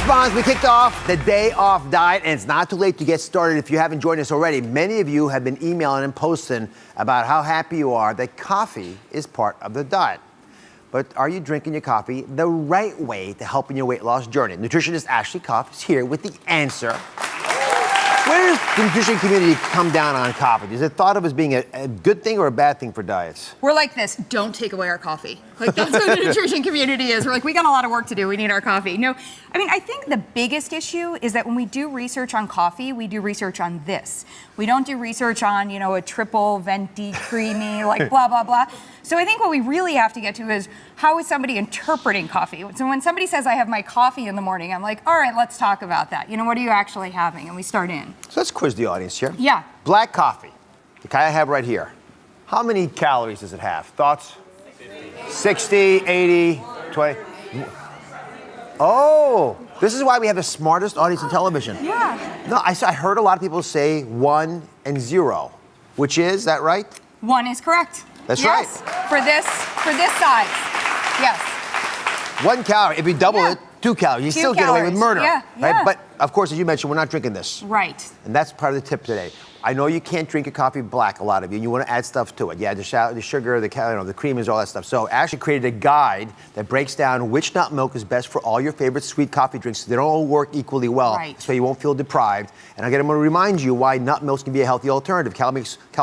response, we kicked off the day off diet, and it's not too late to get started if you haven't joined us already. Many of you have been emailing and posting about how happy you are that coffee is part of the diet. But are you drinking your coffee the right way to help in your weight loss journey? Nutritionist Ashley Koff is here with the answer. Where does the nutrition community come down on coffee? Is it thought of as being a good thing or a bad thing for diets? We're like this, don't take away our coffee. Like that's what the nutrition community is. We're like, we got a lot of work to do, we need our coffee. No, I mean, I think the biggest issue is that when we do research on coffee, we do research on this. We don't do research on, you know, a triple venti creamy, like blah, blah, blah. So I think what we really have to get to is how is somebody interpreting coffee? So when somebody says I have my coffee in the morning, I'm like, all right, let's talk about that. You know, what are you actually having? And we start in. So let's quiz the audience here. Yeah. Black coffee, the kind I have right here. How many calories does it have? Thoughts? 60, 80, 20. Oh, this is why we have the smartest audience in television. Yeah. No, I heard a lot of people say 1 and 0, which is that right? 1 is correct. That's yes. right. For this size. Yes. 1 calorie. If you double it, 2 calories. You 2 still get away with calories. murder. Yeah, right? yeah. But of course, as you mentioned, we're not drinking this. Right. And that's part of the tip today. I know you can't drink your coffee black, a lot of you, and you want to add stuff to it. Yeah, the sugar, the creamers, all that stuff. So Ashley created a guide that breaks down which nut milk is best for all your favorite sweet coffee drinks. They don't all work equally well, right. So you won't feel deprived. And again, I'm going to remind you why nut milks can be a healthy alternative. Cow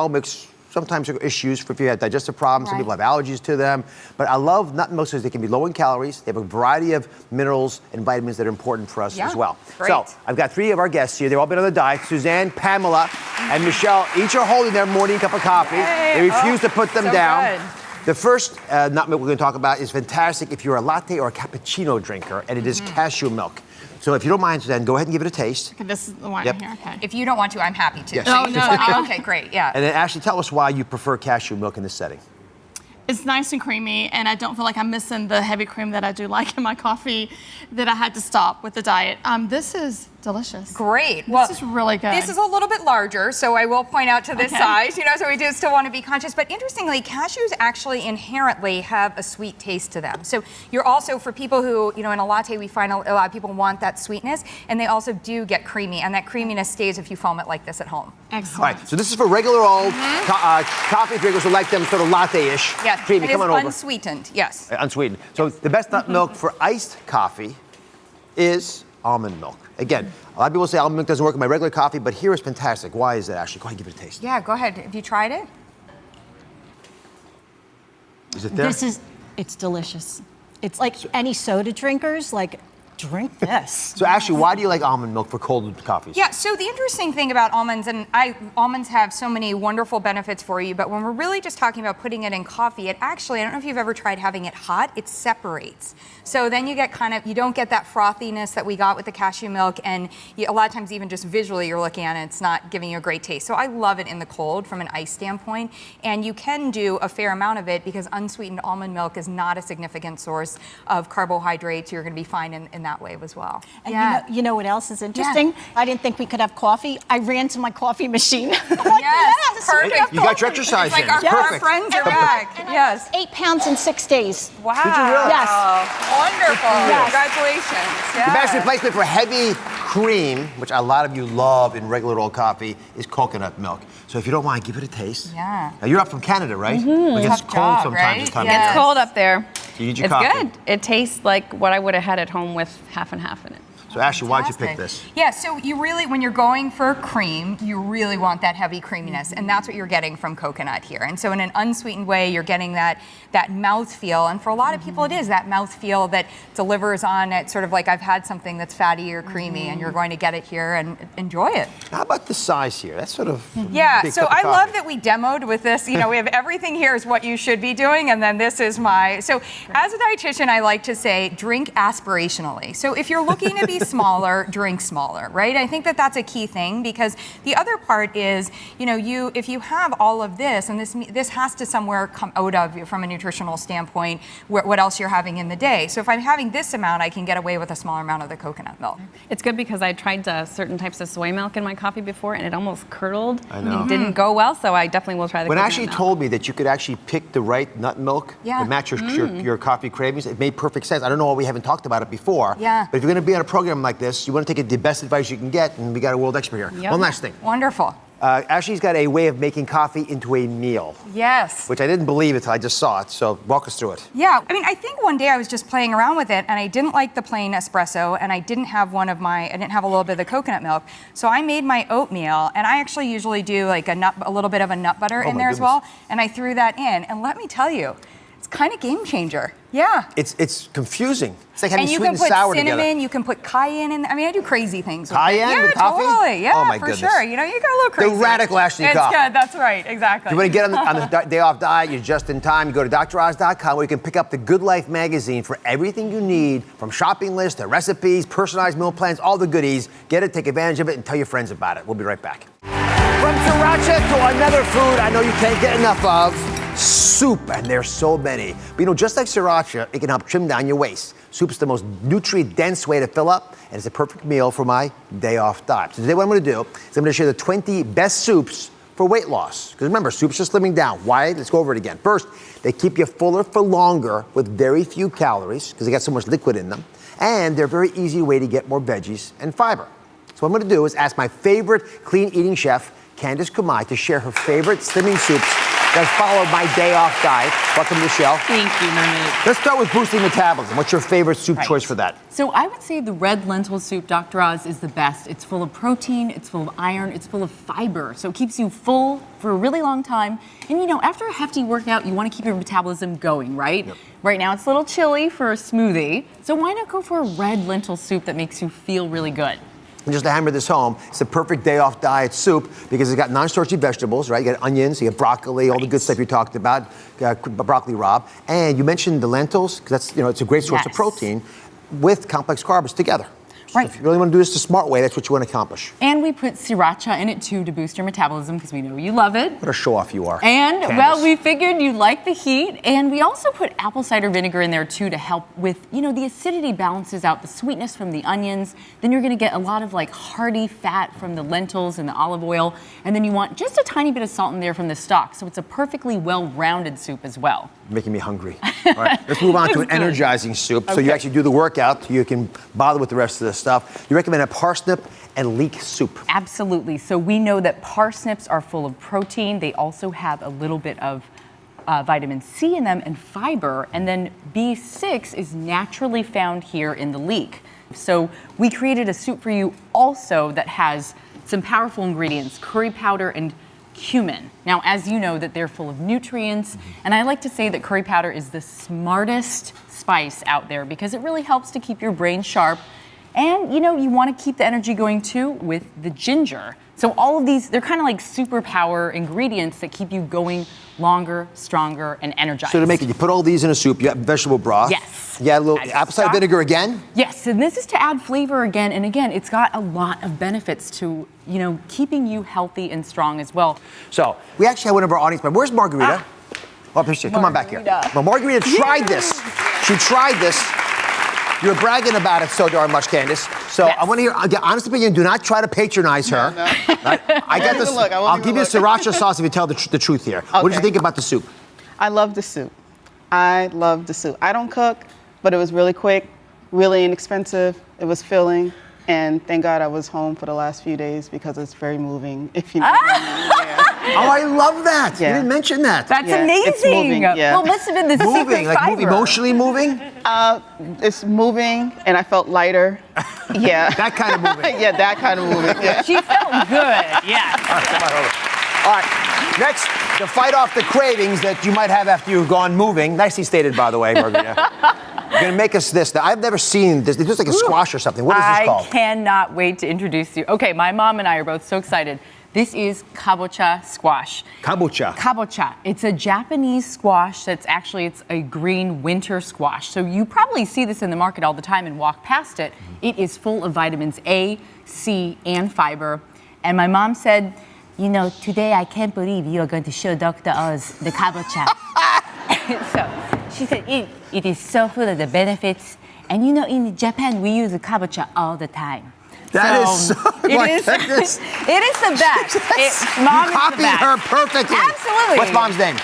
milks sometimes are issues for if you have digestive problems. Some people have allergies to them. But I love nut milks because they can be low in calories. They have a variety of minerals and vitamins that are important for us as well. Great. So I've got 3 of our guests here. They've all been on the diet. Suzanne, Pamela, and Michelle each are holding their morning cup of coffee. Yay. They refuse to put them down. Good. The first nut milk we're going to talk about is fantastic if you're a latte or a cappuccino drinker, and it is cashew milk. So if you don't mind, Suzanne, go ahead and give it a taste. Okay, this is the one here, okay. If you don't want to, I'm happy to. Yes. So No, you no, just- no. Okay, great, yeah. And then Ashley, tell us why you prefer cashew milk in this setting. It's nice and creamy, and I don't feel like I'm missing the heavy cream that I do like in my coffee that I had to stop with the diet. This is delicious. Great. This is really good. This is a little bit larger, so I will point out to this Okay. size, you know, so we do still want to be conscious. But interestingly, cashews actually inherently have a sweet taste to them. So you're also, for people who, you know, in a latte, we find a lot of people want that sweetness, and they also do get creamy, and that creaminess stays if you foam it like this at home. Excellent. All right, so this is for regular old coffee drinkers who like them sort of latte-ish. Yes, Creamy, it is come on over. unsweetened, yes. Unsweetened. So the best nut milk for iced coffee is almond milk. Again, a lot of people say almond milk doesn't work in my regular coffee, but here is fantastic. Why is that, Ashley? Go ahead and give it a taste. Yeah, go ahead. Have you tried it? Is it there? It's delicious. It's like any soda drinkers, like, drink this. So Ashley, why do you like almond milk for cold coffees? Yeah, so the interesting thing about almonds, and almonds have so many wonderful benefits for you, but when we're really just talking about putting it in coffee, it actually, I don't know if you've ever tried having it hot, it separates. So then you get you don't get that frothiness that we got with the cashew milk, and a lot of times even just visually you're looking at it, it's not giving you a great taste. So I love it in the cold from an ice standpoint, and you can do a fair amount of it because unsweetened almond milk is not a significant source of carbohydrates. You're gonna be fine in that way as well. And you know what else is interesting? I didn't think we could have coffee. I ran to my coffee machine. Like, Yes, perfect. You got your exercise It's like in. our, Perfect. our friends are And back. and I Yes. lost 8 pounds in 6 days. Wow. Did you really? Yes. Wonderful. Yes. Congratulations. The Yeah. best replacement for heavy cream, which a lot of you love in regular old coffee, is coconut milk. So if you don't mind, give it a taste. Yeah. Now you're up from Canada, right? It gets Tough cold job, sometimes right? this time Yes. of It's year. cold up there. You need your It's coffee. good. It tastes like what I would have had at home with half and half in it. So Ashley, why'd you pick Fantastic. this? Yeah, so you really, when you're going for cream, you really want that heavy creaminess, and that's what you're getting from coconut here. And so in an unsweetened way, you're getting that mouthfeel, and for a lot of people it is that mouthfeel that delivers on it, sort of like I've had something that's fatty or creamy, and you're going to get it here and enjoy it. How about the size here? That's sort of Yeah, big so cup of I love coffee. that we demoed with this. You know, we have everything here is what you should be doing, and then this is so as a dietitian, I like to say, drink aspirationally. So if you're looking to be smaller, drink smaller, right? I think that that's a key thing, because the other part is, you know, if you have all of this, and this has to somewhere come out of from a nutritional standpoint, what else you're having in the day. So if I'm having this amount, I can get away with a smaller amount of the coconut milk. It's good because I tried certain types of soy milk in my coffee before, and it almost curdled. I know. It didn't go well, so I definitely will try the When coconut Ashley milk. told me that you could actually pick the right nut milk Yeah. to match your your coffee cravings. It made perfect sense. I don't know why we haven't talked about it before. Yeah. But if you're going to be on a program like this, you want to take the best advice you can get, and we got a world expert here. Yep. One last thing. Wonderful. Ashley's got a way of making coffee into a meal, Yes. which I didn't believe until I just saw it. So walk us through it. Yeah, I mean, I think one day I was just playing around with it and I didn't like the plain espresso and I didn't have I didn't have a little bit of the coconut milk. So I made my oatmeal and I actually usually do like a little bit of a nut butter in my there as goodness. well. And I threw that in. And let me tell you, it's kind of game changer. Yeah. It's confusing. It's like having And you sweet can and put sour cinnamon, together. you can put cayenne in. I mean, I do crazy things with Cayenne it. Yeah, with coffee? totally. Yeah, Oh, my for goodness. sure. You know, you got a little crazy. radical Ashley It's coffee. good. That's right. Exactly. You want to get on the day off diet, you're just in time. You go to DrOz.com where you can pick up the Good Life magazine for everything you need, from shopping lists to recipes, personalized meal plans, all the goodies. Get it, take advantage of it, and tell your friends about it. We'll be right back. From sriracha to another food I know you can't get enough of, soup, and there's so many. But you know, just like sriracha, it can help trim down your waist. Soup is the most nutrient-dense way to fill up, and it's a perfect meal for my day off diet. So today what I'm going to do is I'm going to share the 20 best soups for weight loss. Because remember, soups are slimming down. Why? Let's go over it again. First, they keep you fuller for longer with very few calories because they got so much liquid in them. And they're a very easy way to get more veggies and fiber. So what I'm going to do is ask my favorite clean eating chef, Candice Kumai, to share her favorite slimming soups that follow my day off diet. Welcome to the show. Thank you, Mermaid. Let's start with boosting metabolism. What's your favorite soup choice for that? So I would say the red lentil soup, Dr. Oz, is the best. It's full of protein, it's full of iron, it's full of fiber. So it keeps you full for a really long time. And you know, after a hefty workout, you want to keep your metabolism going, right? Yep. Right now it's a little chilly for a smoothie. So why not go for a red lentil soup that makes you feel really good? And just to hammer this home, it's a perfect day off diet soup because it's got non-starchy vegetables, right? You got onions, you got broccoli, all the good stuff you talked about, broccoli rabe. And you mentioned the lentils, because that's, you know, it's a great source of Yes. protein with complex carbs together. Right. So if you really want to do this the smart way, that's what you want to accomplish. And we put sriracha in it too to boost your metabolism because we know you love it. What a show off you are. And, Candice. well, we figured you like the heat, and we also put apple cider vinegar in there too to help with, you know, the acidity balances out the sweetness from the onions. Then you're gonna get a lot of like hearty fat from the lentils and the olive oil, and then you want just a tiny bit of salt in there from the stock, so it's a perfectly well-rounded soup as well. Making me hungry. All right, let's move on to an energizing soup. So you Okay. actually do the workout, you can bother with the rest of the stuff. You recommend a parsnip and leek soup. Absolutely. So we know that parsnips are full of protein. They also have a little bit of vitamin C in them and fiber. And then B6 is naturally found here in the leek. So we created a soup for you also that has some powerful ingredients, curry powder and cumin. Now, as you know, that they're full of nutrients. And I like to say that curry powder is the smartest spice out there because it really helps to keep your brain sharp. And, you know, you want to keep the energy going too with the ginger. So all of these, they're kind of like superpower ingredients that keep you going longer, stronger, and energized. So to make it, you put all these in a soup, you have vegetable broth. Yes. You add a little Add apple cider stock. vinegar again. Yes, and this is to add flavor again. And again, it's got a lot of benefits to, you know, keeping you healthy and strong as well. So we actually have one of our audience members. Where's Margarita? Oh, here she is. Come on back here. Margarita. Well, Margarita tried this. She tried this. You're bragging about it so darn much, Candice. So Yes. I want to hear, get honest opinion. Do not try to patronize her. No. Right? I got this. look. I won't I'll even give you look. sriracha sauce if you tell the truth here. What did you Okay. think about the soup? I love the soup. I love the soup. I don't cook, but it was really quick, really inexpensive. It was filling. And thank God I was home for the last few days because it's very moving. If you know what I mean. Oh, I love that. You Yeah. didn't mention that. That's Yeah, amazing. it's moving, yeah. Well, must have been the moving, secret like fiber. emotionally moving. It's moving, and I felt lighter. Yeah. That kind of moving. Yeah, that kind of moving. Yeah. She felt good. Yeah. All right, next, to fight off the cravings that you might have after you've gone moving. Nicely stated, by the way, Margarita. You're gonna make us this. Now, I've never seen this. It's just like a squash or something. What is this called? I cannot wait to introduce you. Okay, my mom and I are both so excited. This is Kabocha squash. Kabocha. Kabocha. It's a Japanese squash it's a green winter squash. So you probably see this in the market all the time and walk past it. It is full of vitamins A, C, and fiber. And my mom said, you know, today I can't believe you are going to show Dr. Oz the Kabocha. So she said, it is so full of the benefits. And you know, in Japan, we use the Kabocha all the time. That is so. It my is. goodness. It is the best. Mom You is copied the best. her perfectly. Absolutely. What's mom's name?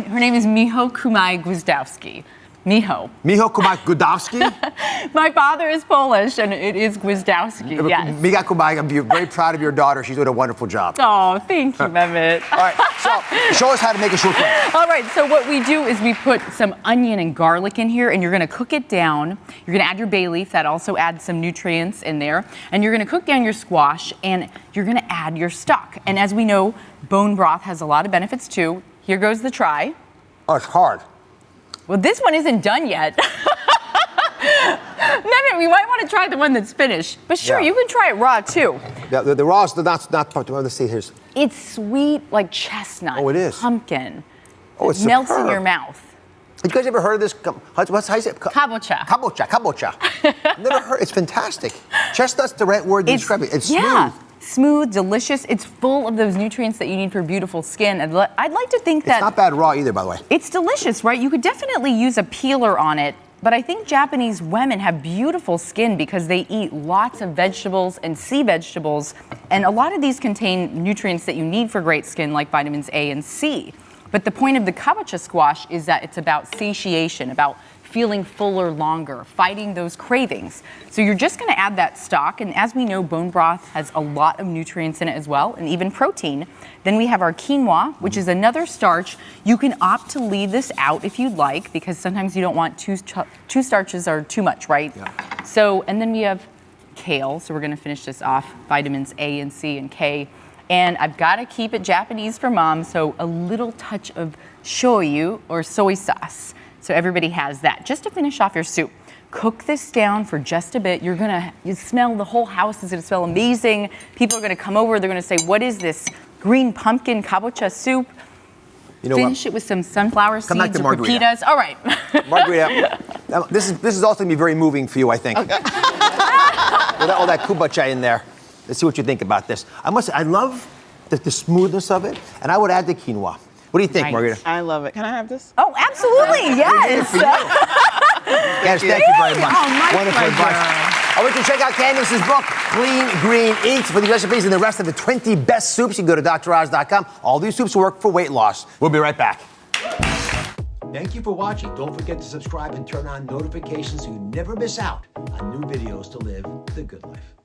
Her name is Miho Kumai Gwizdowski. Miho. Miho Kumai Gudowski. My father is Polish, and it is Gwizdowski, yes. Miga Kumai, I'm very proud of your daughter. She's doing a wonderful job. Oh, thank you, Mehmet. All right, so show us how to make a short rib. All right, so what we do is we put some onion and garlic in here, and you're gonna cook it down. You're gonna add your bay leaf, that also adds some nutrients in there. And you're gonna cook down your squash, and you're gonna add your stock. And as we know, bone broth has a lot of benefits too. Here goes the try. Oh, it's hard. Well, this one isn't done yet. Mehmet, we might want to try the one that's finished. But sure, Yeah. you can try it raw too. The raw is not let's see, here's. It's sweet like chestnut. Oh, it is. Pumpkin. Oh, it's It melts in superb. your mouth. Have you guys ever heard of this? How you say it? Kabocha. Kabocha. Never heard. It's fantastic. Chestnut's the right word to describe it. It's yeah, smooth. smooth, delicious. It's full of those nutrients that you need for beautiful skin. And I'd like to think It's that not bad raw either, by the way. it's delicious, right? You could definitely use a peeler on it. But I think Japanese women have beautiful skin because they eat lots of vegetables and sea vegetables. And a lot of these contain nutrients that you need for great skin, like vitamins A and C. But the point of the kabocha squash is that it's about satiation, about feeling fuller longer, fighting those cravings. So you're just gonna add that stock, and as we know, bone broth has a lot of nutrients in it as well, and even protein. Then we have our quinoa, which is another starch. You can opt to leave this out if you'd like, because sometimes you don't want two starches are too much, right? Yeah. So, and then we have kale, so we're gonna finish this off, vitamins A and C and K. And I've got to keep it Japanese for mom, so a little touch of shoyu or soy sauce. So everybody has that. Just to finish off your soup, cook this down for just a bit. You smell, the whole house is going to smell amazing. People are going to come over. They're going to say, what is this green pumpkin kabocha soup? You know Finish it with some sunflower Come back seeds to or margarita. pepitas. All right. Margarita, this is also going to be very moving for you, I think. Okay. With all that kabocha in there. Let's see what you think about this. I love the smoothness of it, and I would add the quinoa. What do you think, Right. Margarita? I love it. Can I have this? Oh, absolutely. Yes. Yes, thank you very much. Oh, my Wonderful pleasure. advice. I want you to check out Candice's book, Clean Green Eats, for the recipes and the rest of the 20 best soups. You can go to DrOz.com. All these soups work for weight loss. We'll be right back. Thank you for watching. Don't forget to subscribe and turn on notifications so you never miss out on new videos to live the good life.